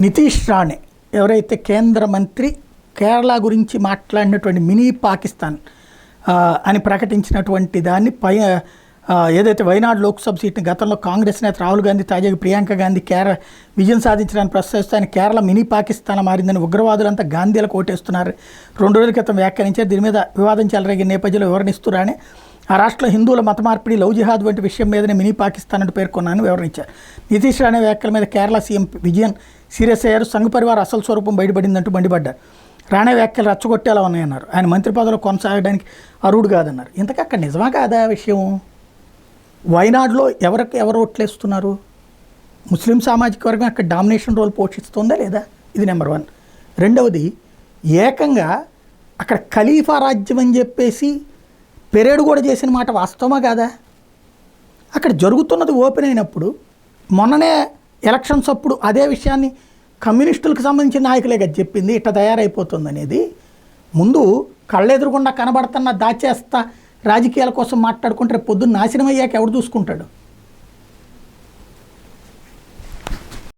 నితీష్ రాణే ఎవరైతే కేంద్ర మంత్రి కేరళ గురించి మాట్లాడినటువంటి మినీ పాకిస్తాన్ అని ప్రకటించినటువంటి దాన్ని ఏదైతే వైనాడు లోక్సభ సీట్ని గతంలో కాంగ్రెస్ నేత రాహుల్ గాంధీ, తాజాగా ప్రియాంక గాంధీ విజయం సాధించడానికి ప్రస్తావిస్తూ ఆయన కేరళ మినీ పాకిస్తాన్ మారిందని ఉగ్రవాదులంతా గాంధీలకు ఓటేస్తున్నారు 2 రోజుల క్రితం వ్యాఖ్యానించారు. దీని మీద వివాదం చెలరేగిన నేపథ్యంలో వివరణిస్తూరానే ఆ రాష్ట్రంలో హిందువుల మత మార్పిడి, లవ్ జిహాద్ వంటి విషయం మీదనే మినీ పాకిస్తాన్ అంటూ పేర్కొన్నానని వివరించారు. నితీష్ రాణే వ్యాఖ్యల మీద కేరళ సీఎం విజయన్ సీరియస్ అయ్యారు. సంఘ పరివార అసలు స్వరూపం బయటపడిందంటూ మండిపడ్డారు. రాణే వ్యాఖ్యలు రచ్చగొట్టేలా ఉన్నాయన్నారు. ఆయన మంత్రి పదవిలో కొనసాగడానికి అర్హుడు కాదన్నారు. ఇంతకీ అక్కడ నిజమా కాదా విషయం? వైనాడులో ఎవరు ఓట్లేస్తున్నారు? ముస్లిం సామాజిక వర్గం అక్కడ డామినేషన్ రోల్ పోషిస్తుందా లేదా? ఇది నెంబర్ 1. రెండవది, ఏకంగా అక్కడ ఖలీఫా రాజ్యం అని చెప్పేసి పెరేడ్ కూడా చేసిన మాట వాస్తవమా కాదా? అక్కడ జరుగుతున్నది ఓపెన్ అయినప్పుడు మొన్ననే ఎలక్షన్స్ అప్పుడు అదే విషయాన్ని కమ్యూనిస్టులకు సంబంధించిన నాయకులే కదా చెప్పింది ఇట్లా తయారైపోతుంది అనేది. ముందు కళ్ళెదురుగుండా కనబడుతున్న దాచేస్తా రాజకీయాల కోసం మాట్లాడుకుంటే పొద్దున్న నాశనం అయ్యాక ఎవడు చూసుకుంటాడు?